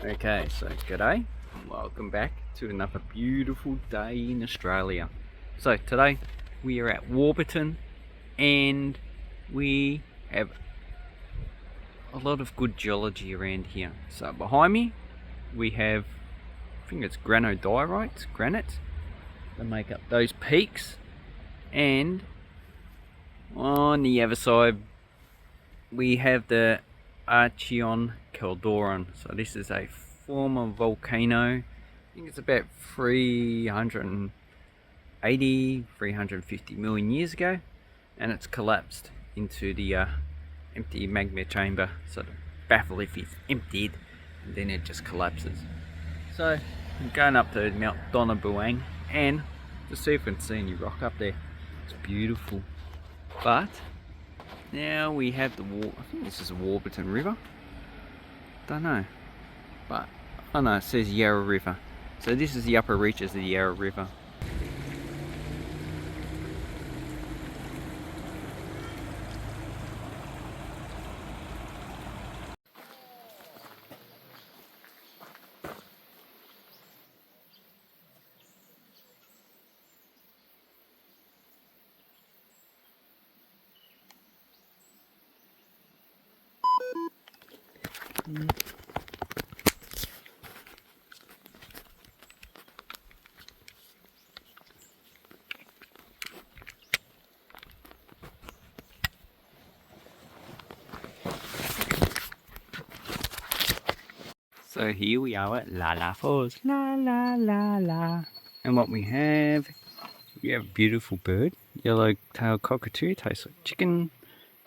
Okay, so g'day and welcome back to another beautiful day in Australia. So today we are at Warburton and we have a lot of good geology around here. So behind me we have, I think it's granodiorites, granite, that make up those peaks, and on the other side we have the Archeon Calderon. So this is a former volcano. I think it's about 350 million years ago, and it's collapsed into the empty magma chamber. So the batholith is emptied and then it just collapses. So I'm going up to Mount Donabuang and to see if we can see any rock up there. It's beautiful. But now we have the I think this is the Warburton River. Don't know. But, oh no, it says Yarra River. So this is the upper reaches of the Yarra River. So here we are at La La Falls. La la la la. And what we have a beautiful bird. Yellow-tailed cockatoo, tastes like chicken.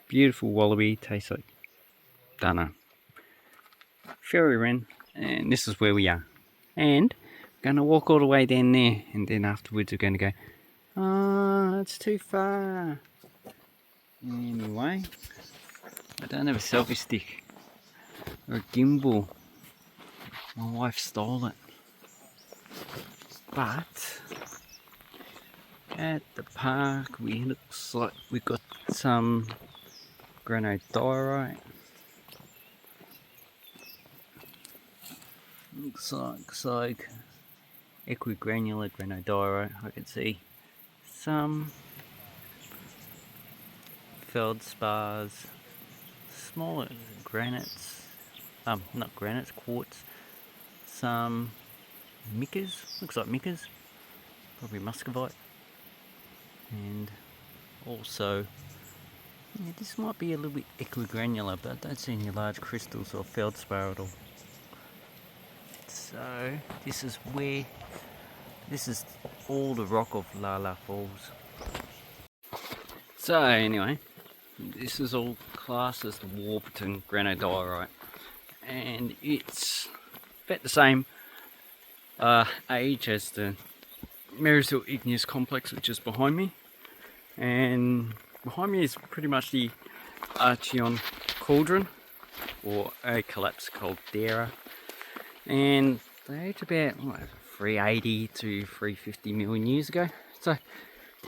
Beautiful wallaby, tastes like, don't know, fairy wren. And this is where we are. And we're going to walk all the way down there. And then afterwards we're going to go, oh, it's too far. Anyway, I don't have a selfie stick or a gimbal. My wife stole it. But at the park, looks like we got some granodiorite. Looks like equigranular granodiorite. I can see some feldspars, smaller granites, not granites, quartz, some micas, looks like micas, probably muscovite, and also, yeah, this might be a little bit equigranular, but I don't see any large crystals or feldspar at all. So this is all the rock of La La Falls. So anyway, this is all classed as the Warburton granodiorite, and it's about the same age as the Marysville Igneous Complex, which is behind me, and behind me is pretty much the Archeon Cauldron, or a collapsed caldera, and they age about 380 to 350 million years ago. So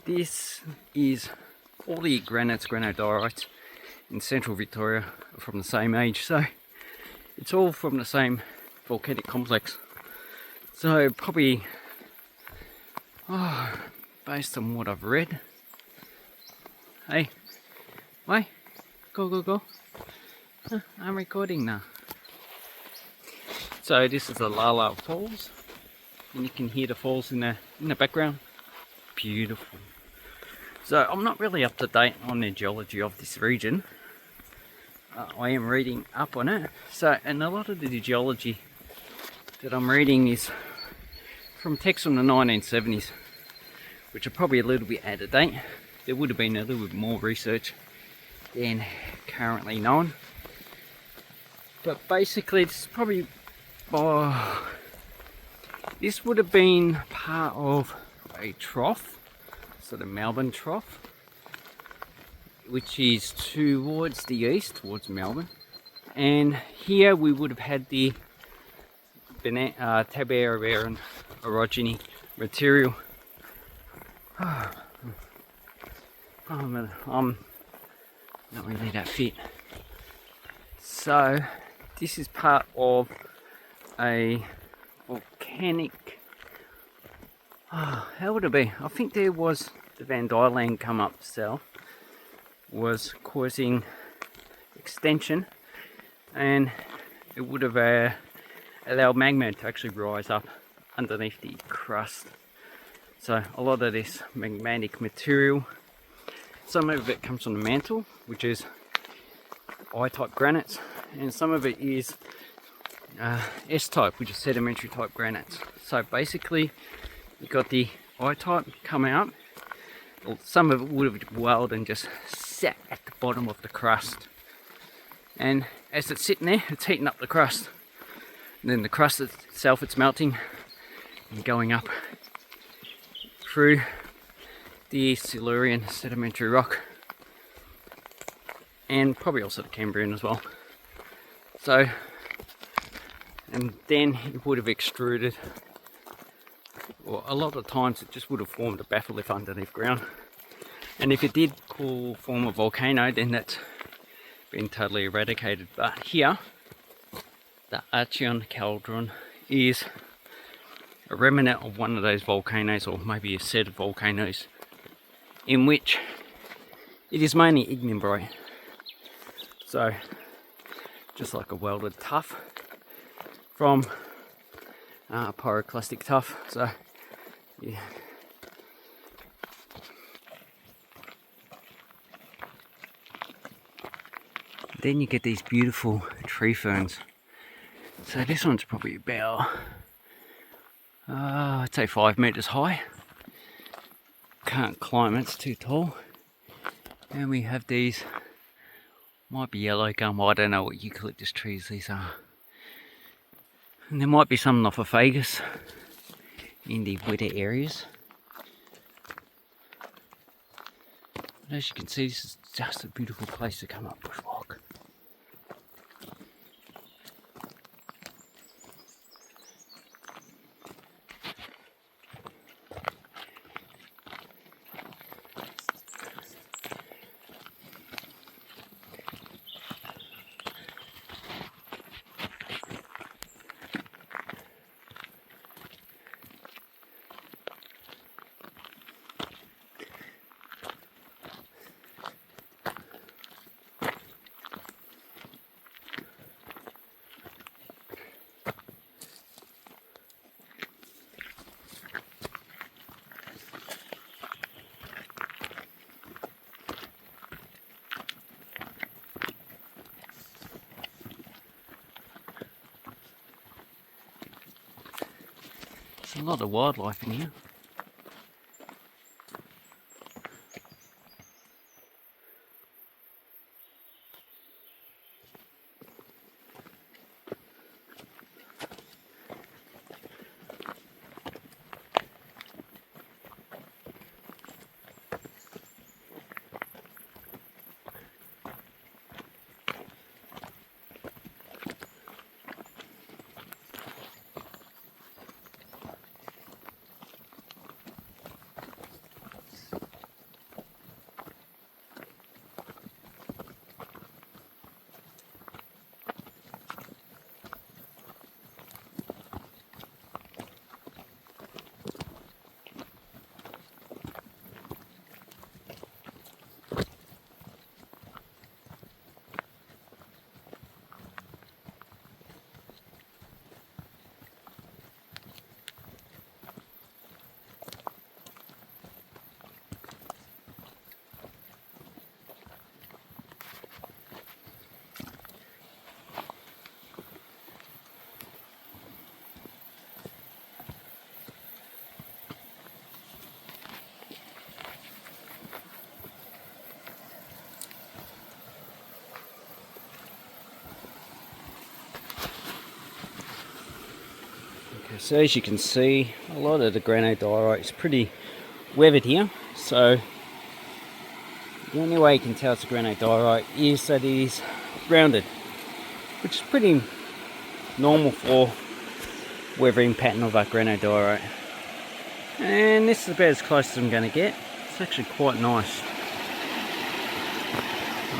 this is all the granodiorites in central Victoria are from the same age, so it's all from the same volcanic complex. So probably, based on what I've read, hey, go, I'm recording now. So this is the La La Falls, and you can hear the falls in the background. Beautiful. So I'm not really up to date on the geology of this region. I am reading up on it. So, and a lot of the geology that I'm reading is from texts from the 1970s, which are probably a little bit out of date. There would have been a little bit more research than currently known. But basically, this is probably, this would have been part of a trough, so the Melbourne Trough, which is towards the east, towards Melbourne. And here we would have had the Tabarabaran orogeny material. I'm not really that fit. So this is part of a volcanic, how would it be? I think there was the Van Dieland come up south, was causing extension, and it would have allowed magma to actually rise up underneath the crust. So a lot of this magmatic material, some of it comes from the mantle, which is I-type granites, and some of it is S-type, which is sedimentary type granites. So basically you've got the I-type coming up. Well, some of it would have welled and just sat at the bottom of the crust, and as it's sitting there, it's heating up the crust, and then the crust itself, it's melting and going up through the Silurian sedimentary rock, and probably also the Cambrian as well. So, and then it would have extruded, or a lot of times it just would have formed a batholith underneath ground. And if it did form a volcano, then that's been totally eradicated. But here, the Archean cauldron is a remnant of one of those volcanoes, or maybe a set of volcanoes, in which it is mainly ignimbrite. So, just like a welded tuff from pyroclastic tuff. So, yeah. Then you get these beautiful tree ferns. So this one's probably about, I'd say 5 meters high. Can't climb it, it's too tall. And we have these, might be yellow gum, I don't know what eucalyptus trees these are. And there might be some Nopophagus in the wetter areas. But as you can see, this is just a beautiful place to come up bushwalk. There's a lot of wildlife in here. So as you can see, a lot of the granodiorite is pretty weathered here. So the only way you can tell it's a granodiorite is that it is rounded, which is pretty normal for weathering pattern of a granodiorite. And this is about as close as I'm going to get. It's actually quite nice.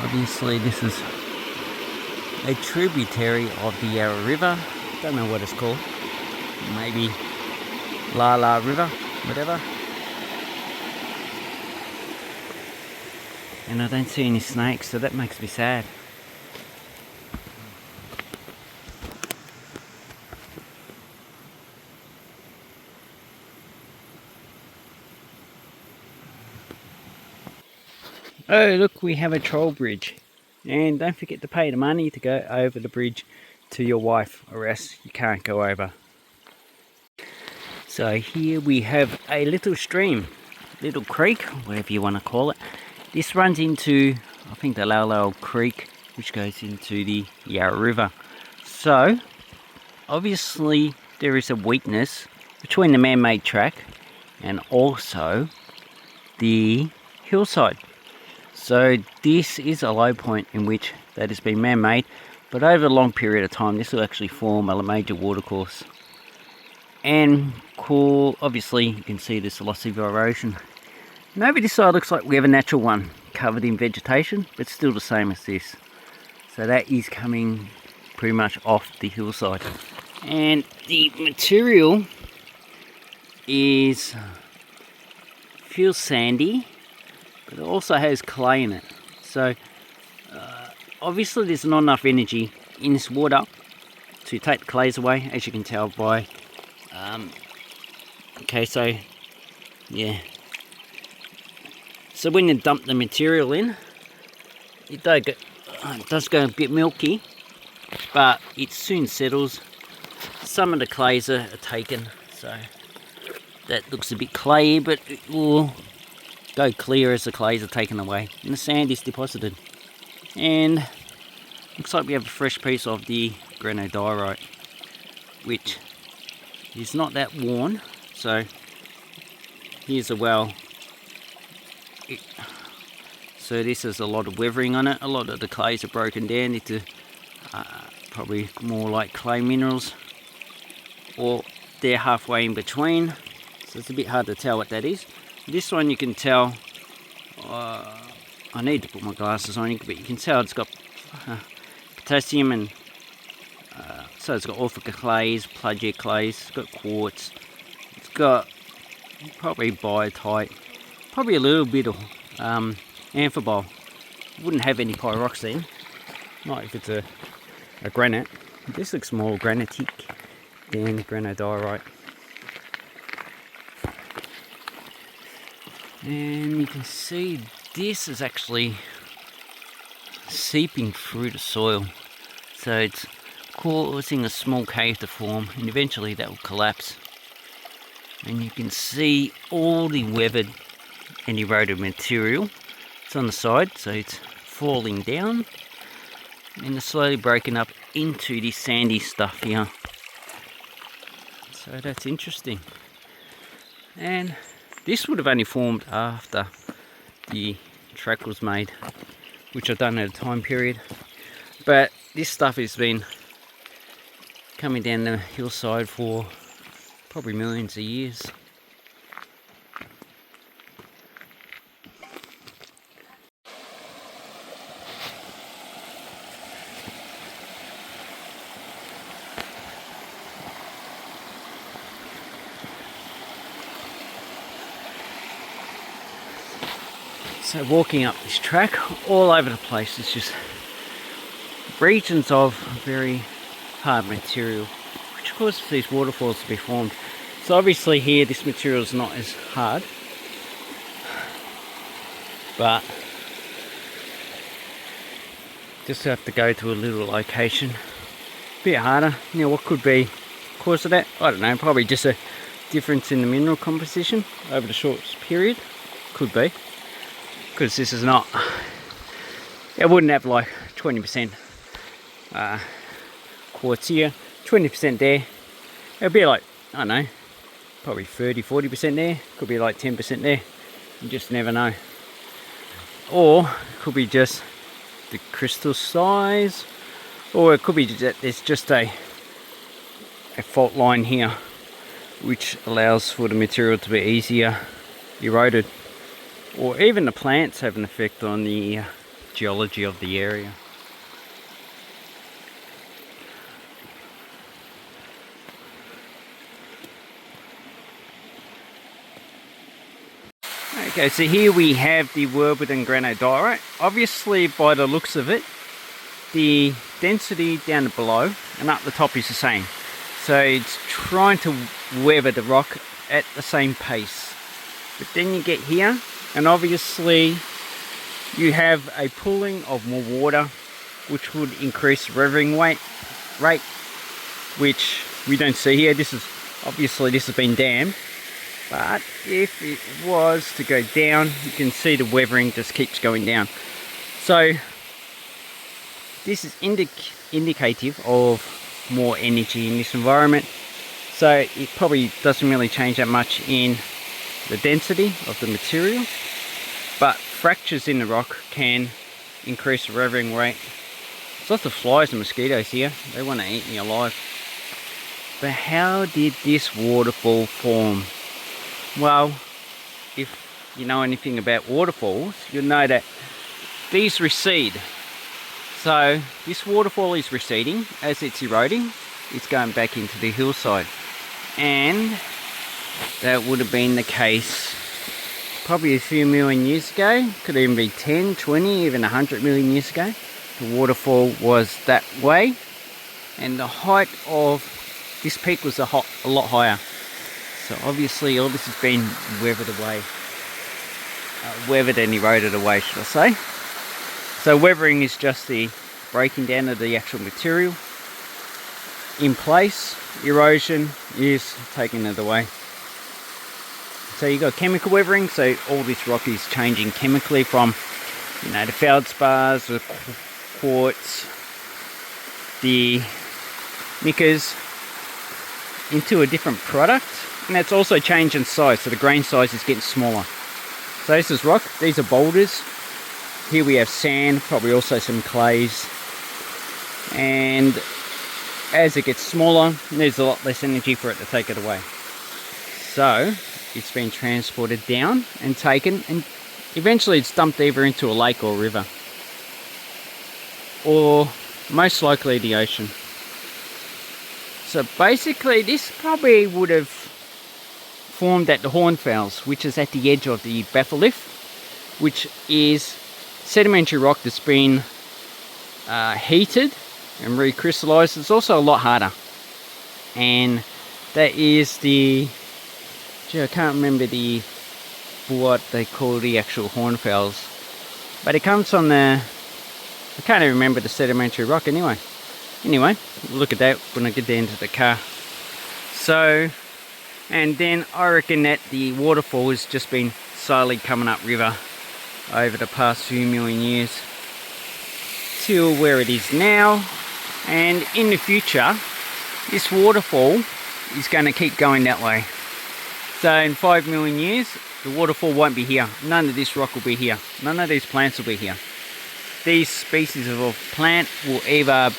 Obviously this is a tributary of the Yarra River, don't know what it's called. Maybe La La River, whatever. And I don't see any snakes, so that makes me sad. Oh look, we have a troll bridge. And don't forget to pay the money to go over the bridge to your wife, or else you can't go over. So here we have a little stream, little creek, whatever you want to call it. This runs into, I think, the Lalal Creek, which goes into the Yarra River. So obviously there is a weakness between the man-made track and also the hillside. So this is a low point in which that has been man-made, but over a long period of time this will actually form a major watercourse. And cool, obviously you can see there's lots of erosion. And over this side looks like we have a natural one covered in vegetation, but still the same as this. So that is coming pretty much off the hillside. And the material feels sandy, but it also has clay in it. So obviously there's not enough energy in this water to take the clays away, as you can tell by okay, so yeah, so when you dump the material in, it does go a bit milky, but it soon settles. Some of the clays are taken, so that looks a bit clayey, but it will go clear as the clays are taken away and the sand is deposited. And looks like we have a fresh piece of the granodiorite, which is not that worn. So here's a well. So this has a lot of weathering on it. A lot of the clays are broken down into probably more like clay minerals, or they're halfway in between. So it's a bit hard to tell what that is. This one you can tell, I need to put my glasses on, but you can tell it's got potassium, and so it's got orphic clays, plagiate clays, it's got quartz, it's got probably biotite, probably a little bit of amphibole. Wouldn't have any pyroxene, not if it's a granite. This looks more granitic than granodiorite. And you can see this is actually seeping through the soil, so it's causing a small cave to form, and eventually that will collapse. And you can see all the weathered and eroded material. It's on the side, so it's falling down and it's slowly breaking up into this sandy stuff here. So that's interesting. And this would have only formed after the track was made, which I've done at a time period. But this stuff has been coming down the hillside for probably millions of years. So walking up this track, all over the place, it's just regions of very hard material, which causes these waterfalls to be formed. So obviously here this material is not as hard, but just have to go to a little location, a bit harder. Now what could be the cause of that? I don't know, probably just a difference in the mineral composition over the short period, could be. Because this is not, it wouldn't have like 20% quartz here, 20% there. It'd be like, I don't know, probably 30-40% there, could be like 10% there. You just never know. Or it could be just the crystal size, or it could be that there's just a fault line here which allows for the material to be easier eroded. Or even the plants have an effect on the geology of the area. Okay, so here we have the Warburton granodiorite. Obviously, by the looks of it, the density down below and up the top is the same. So it's trying to weather the rock at the same pace. But then you get here, and obviously you have a pooling of more water, which would increase the weathering rate, which we don't see here. This has been dammed. But if it was to go down, you can see the weathering just keeps going down. So this is indicative of more energy in this environment. So it probably doesn't really change that much in the density of the material. But fractures in the rock can increase the weathering rate. There's lots of flies and mosquitoes here. They want to eat me alive. But how did this waterfall form? Well, if you know anything about waterfalls, you'll know that these recede. So this waterfall is receding. As it's eroding, it's going back into the hillside. And that would have been the case probably a few million years ago. Could even be 10, 20, even 100 million years ago. The waterfall was that way. And the height of this peak was a lot higher. So obviously all this has been weathered away. Weathered and eroded away, should I say. So weathering is just the breaking down of the actual material in place. Erosion is taking it away. So you've got chemical weathering, so all this rock is changing chemically from, you know, the feldspars, the quartz, the micas into a different product. And it's also changed in size, so the grain size is getting smaller. So this is rock, these are boulders. Here we have sand, probably also some clays. And as it gets smaller, there's a lot less energy for it to take it away. So it's been transported down and taken, and eventually it's dumped either into a lake or a river. Or most likely the ocean. So basically this probably would have formed at the Hornfels, which is at the edge of the batholith, which is sedimentary rock that's been heated and recrystallized. It's also a lot harder, and that is the, I can't remember what they call the actual Hornfels, but it comes from the, I can't even remember the sedimentary rock anyway, we'll look at that when I get down to the car. So, and then I reckon that the waterfall has just been slowly coming up river over the past few million years till where it is now. And in the future, this waterfall is going to keep going that way. So in 5 million years, the waterfall won't be here. None of this rock will be here. None of these plants will be here. These species of plant will either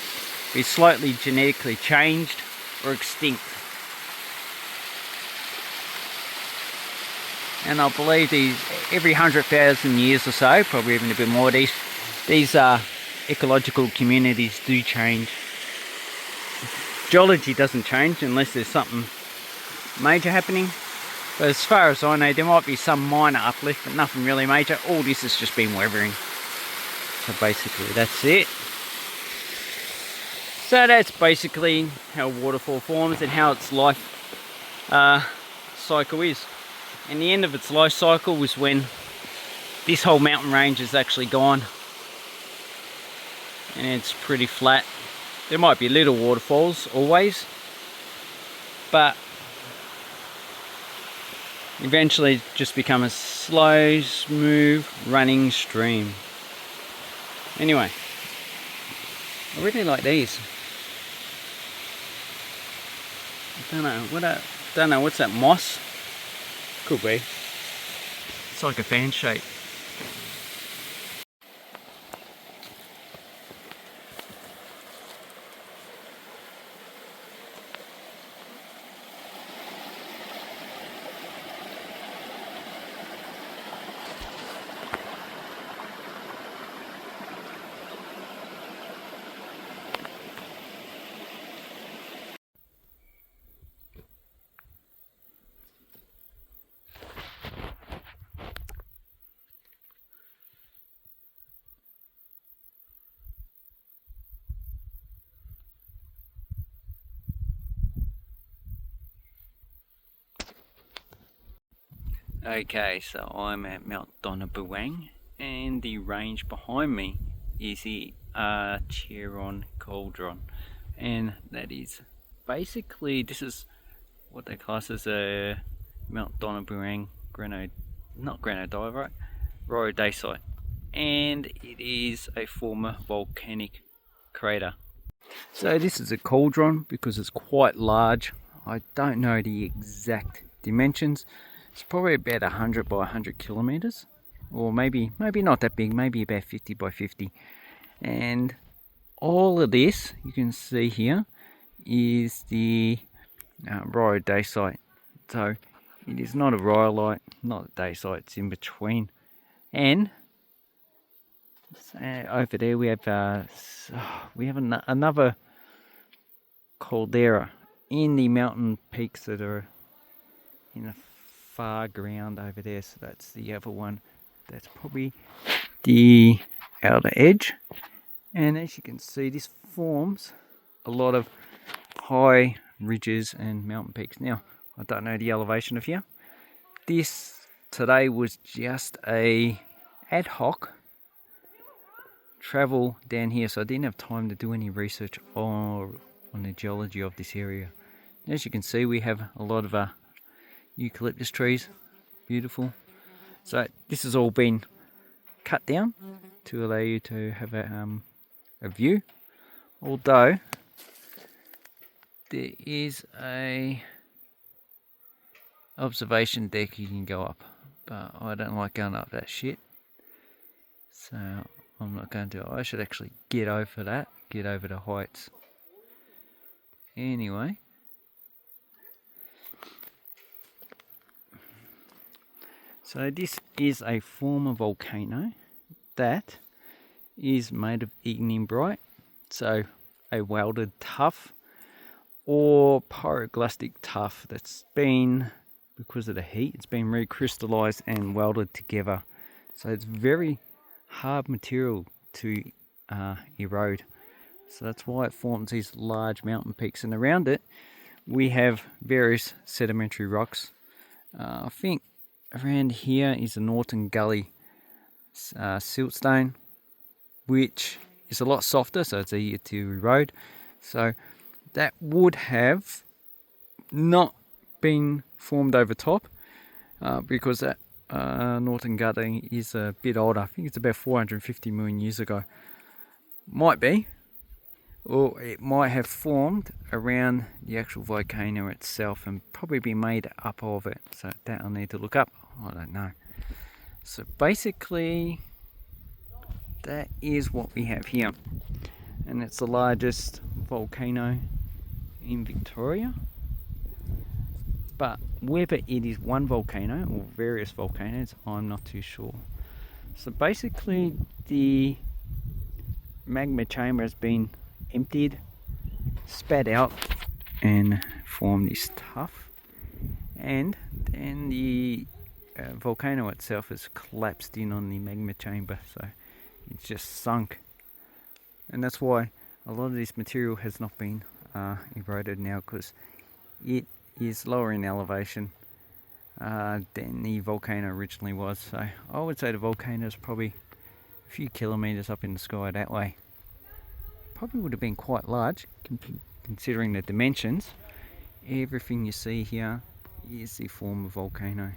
be slightly genetically changed or extinct. And I believe these, every 100,000 years or so, probably even a bit more, these ecological communities do change. Geology doesn't change unless there's something major happening. But as far as I know, there might be some minor uplift, but nothing really major. All this has just been weathering. So basically that's it. So that's basically how waterfall forms and how its life cycle is. And the end of its life cycle was when this whole mountain range is actually gone. And it's pretty flat. There might be little waterfalls always, but eventually just become a slow, smooth running stream. Anyway, I really like these. I don't know what's that, moss? Could be. It's like a fan shape. Okay, so I'm at Mount Donabuang, and the range behind me is the Chiron Cauldron, and that is basically, this is what they class as a Mount Donabuang not granodiorite, rhyodacite, and it is a former volcanic crater. So this is a cauldron because it's quite large. I don't know the exact dimensions. It's probably about 100 by 100 kilometers, or maybe not that big, maybe about 50 by 50. And all of this you can see here is the rhyodacite. So it is not a rhyolite, not a dacite, it's in between. And over there we have another caldera in the mountain peaks that are in the far ground over there. So that's the other one. That's probably the outer edge. And as you can see, this forms a lot of high ridges and mountain peaks. Now, I don't know the elevation of here. This today was just a ad hoc travel down here, so I didn't have time to do any research on the geology of this area. As you can see, we have a lot of eucalyptus trees, beautiful. So this has all been cut down to allow you to have a view, although there is a observation deck you can go up, but I don't like going up that shit, so I'm not going to. I should actually get over that, get over the heights. Anyway, so this is a former volcano that is made of ignimbrite, so a welded tuff or pyroclastic tuff that's been, because of the heat, it's been recrystallized and welded together. So it's very hard material to erode. So that's why it forms these large mountain peaks, and around it we have various sedimentary rocks. I think around here is the Norton Gully siltstone, which is a lot softer, so it's easier to erode. So that would have not been formed over top because that Norton Gully is a bit older. I think it's about 450 million years ago. Might be, or it might have formed around the actual volcano itself and probably be made up of it. So that I'll need to look up. I don't know. So basically, that is what we have here, and it's the largest volcano in Victoria. But whether it is one volcano or various volcanoes, I'm not too sure. So basically, the magma chamber has been emptied, spat out, and formed this tuff, and then the volcano itself has collapsed in on the magma chamber, so it's just sunk. And that's why a lot of this material has not been eroded now, because it is lower in elevation than the volcano originally was. So I would say the volcano is probably a few kilometers up in the sky that way. Probably would have been quite large considering the dimensions. Everything you see here is the former volcano.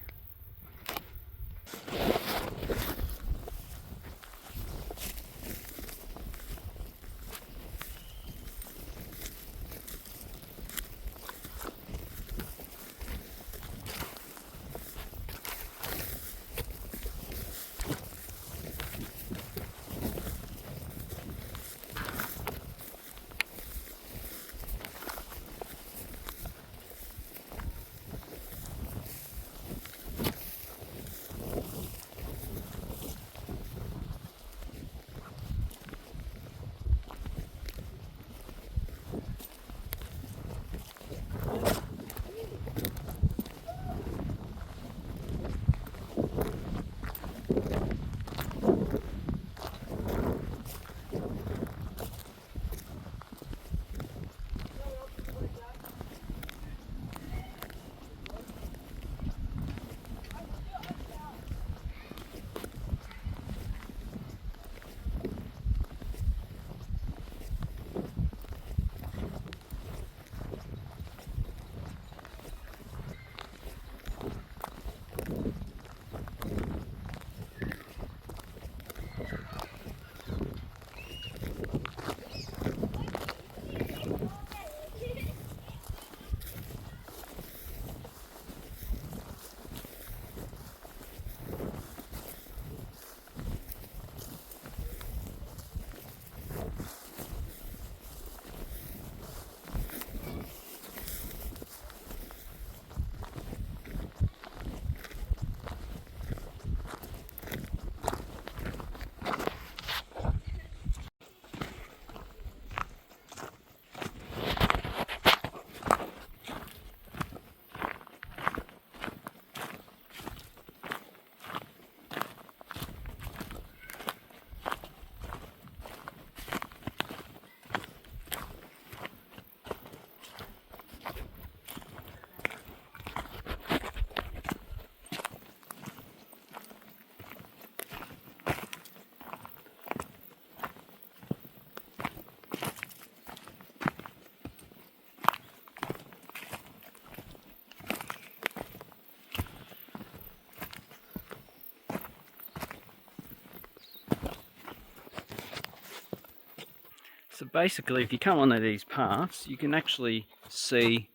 So basically, if you come onto these paths, you can actually see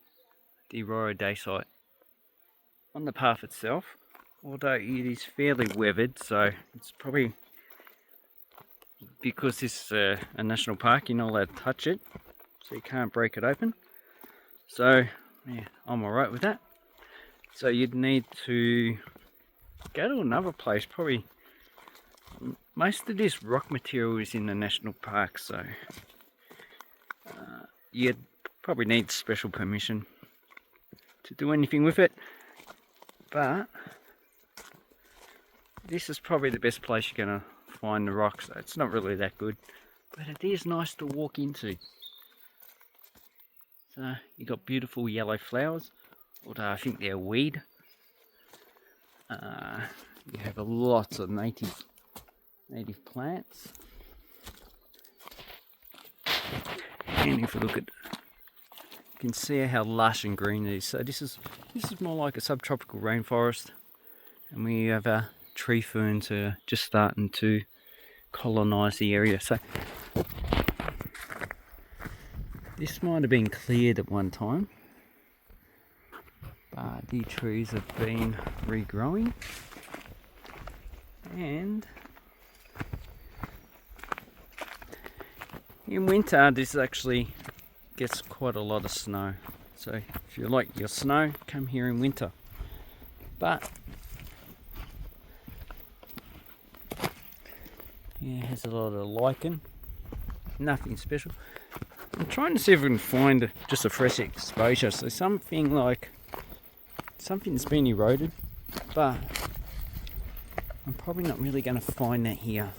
the rhyodacite on the path itself, although it is fairly weathered, so it's probably, because this is a national park, you're not allowed to touch it, so you can't break it open. So yeah, I'm alright with that. So you'd need to go to another place. Probably most of this rock material is in the national park, so you'd probably need special permission to do anything with it. But this is probably the best place you're going to find the rocks. So it's not really that good, but it is nice to walk into. So you got beautiful yellow flowers, although I think they're weed. You have lots of native plants, and if you look at, you can see how lush and green it is. So this is more like a subtropical rainforest, and we have tree ferns just starting to colonise the area. So this might have been cleared at one time, but the trees have been regrowing, and in winter this actually gets quite a lot of snow. So if you like your snow, come here in winter. But yeah, it has a lot of lichen, nothing special. I'm trying to see if we can find just a fresh exposure, so something's been eroded, but I'm probably not really going to find that here.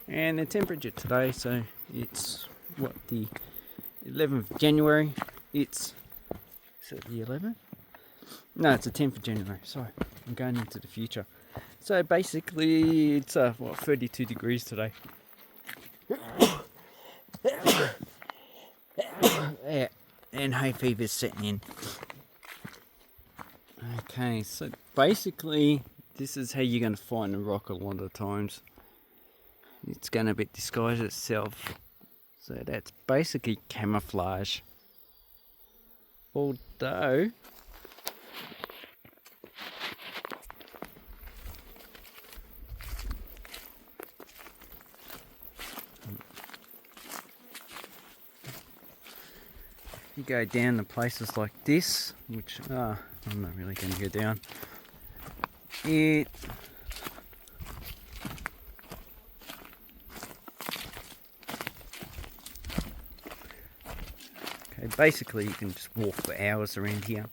And the temperature today, so it's what, the 11th of January. Is it the 11th? No, it's the 10th of January. Sorry, I'm going into the future. So basically, it's 32 degrees today. Yeah, and hay fever's setting in. Okay, so basically, this is how you're going to find the rock a lot of times. It's going to disguise itself. So that's basically camouflage. Although you go down to places like this, which I'm not really going to go down, okay, basically you can just walk for hours around here.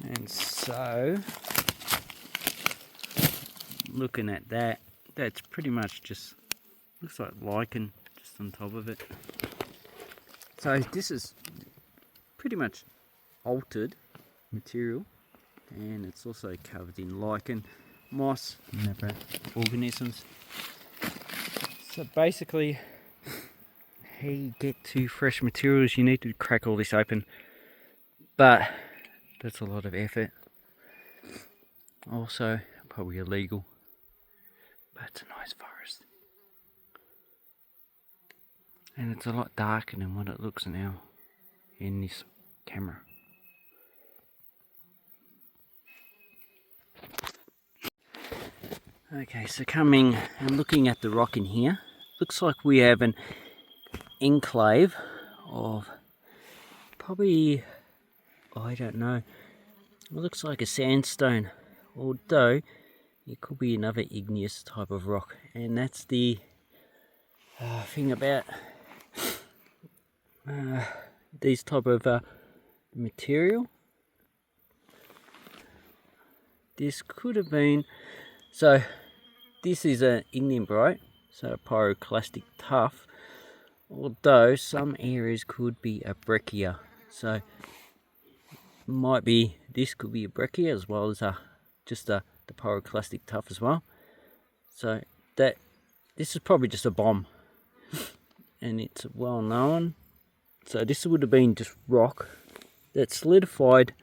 And so, looking at that, that's pretty much just, looks like lichen just on top of it. So this is pretty much altered material, and it's also covered in lichen, moss, and other organisms. So basically, how you get to fresh materials, you need to crack all this open, but that's a lot of effort. Also, probably illegal, but it's a nice forest. And it's a lot darker than what it looks now in this camera. Okay, so coming and looking at the rock in here, looks like we have an enclave of probably, I don't know, it looks like a sandstone, although it could be another igneous type of rock. And that's the thing about these type of material. This could have been, so this is an ignimbrite, so a pyroclastic tuff, although some areas could be a breccia. So might be, this could be a breccia as well as just the pyroclastic tuff as well. So that this is probably just a bomb, and it's well known. So this would have been just rock that solidified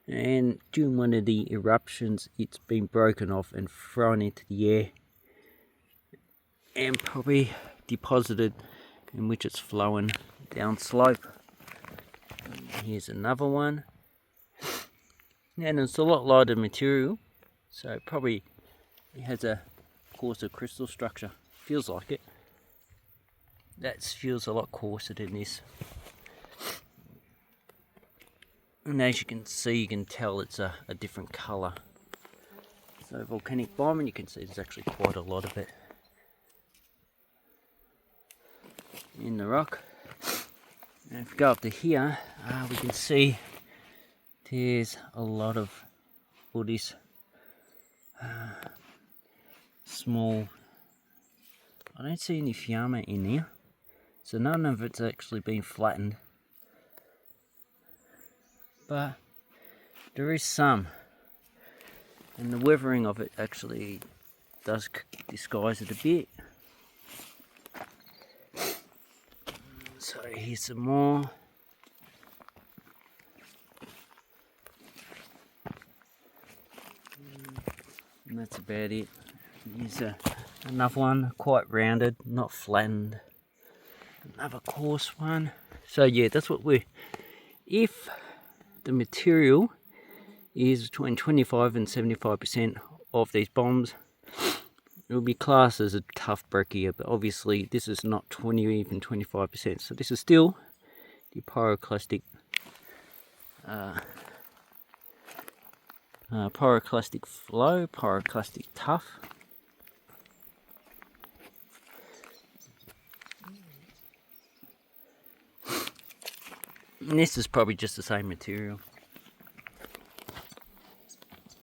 and during one of the eruptions it's been broken off and thrown into the air and probably deposited, in which it's flowing down slope. Here's another one, and it's a lot lighter material, so it probably has a coarser crystal structure. Feels like it. That feels a lot coarser than this. And as you can see, you can tell it's a different colour. So volcanic bomb, and you can see there's actually quite a lot of it in the rock. And if we go up to here, we can see there's a lot of all this small, I don't see any fiamma in there, so none of it's actually been flattened, but there is some, and the weathering of it actually does disguise it a bit. So here's some more. And that's about it. Here's another one, quite rounded, not flattened. Another coarse one. So yeah, that's what if the material is between 25 and 75% of these bombs, it will be classed as a tough breccia, but obviously this is not 20 or even 25%, so this is still the pyroclastic flow, pyroclastic tough. And this is probably just the same material.